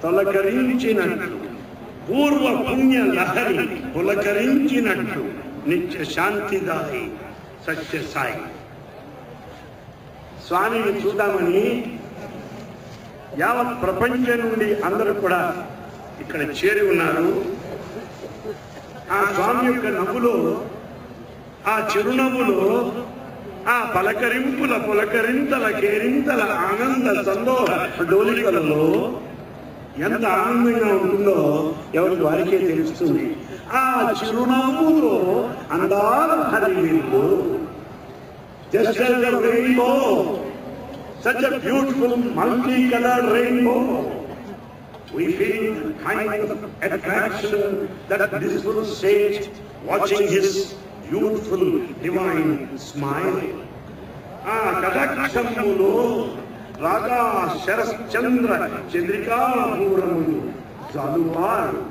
తొలకరించినట్లు, పూర్వ పుణ్య లహరి పులకరించినట్లు నిత్య శాంతిదాయి సత్య సాయి. స్వామిని చూద్దామని యావత్ ప్రపంచం నుండి అందరూ కూడా ఇక్కడ చేరి ఉన్నారు. ఆ స్వామి యొక్క నవ్వులో, ఆ చిరునవ్వులో, ఆ పలకరింపుల పులకరింతల కేరింతల ఆనంద సందోహ డోలికలలో ఎంత ఆనందంగా ఉంటుందో ఎవరికి వారికే తెలుస్తుంది. ఆ చిరునవ్వులో అందాల హరివిల్లు, just as a rainbow, such a beautiful multi-colored rainbow. We feel kind of attraction that blissful sage watching his beautiful divine smile. కటాక్షములో రాగా శరశ్చంద్ర చంద్రికాపూరములు జాలువారు.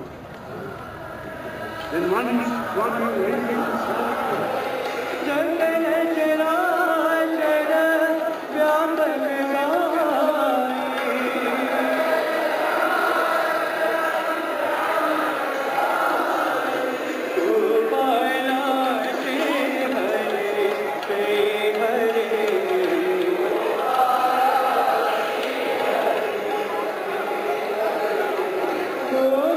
Oh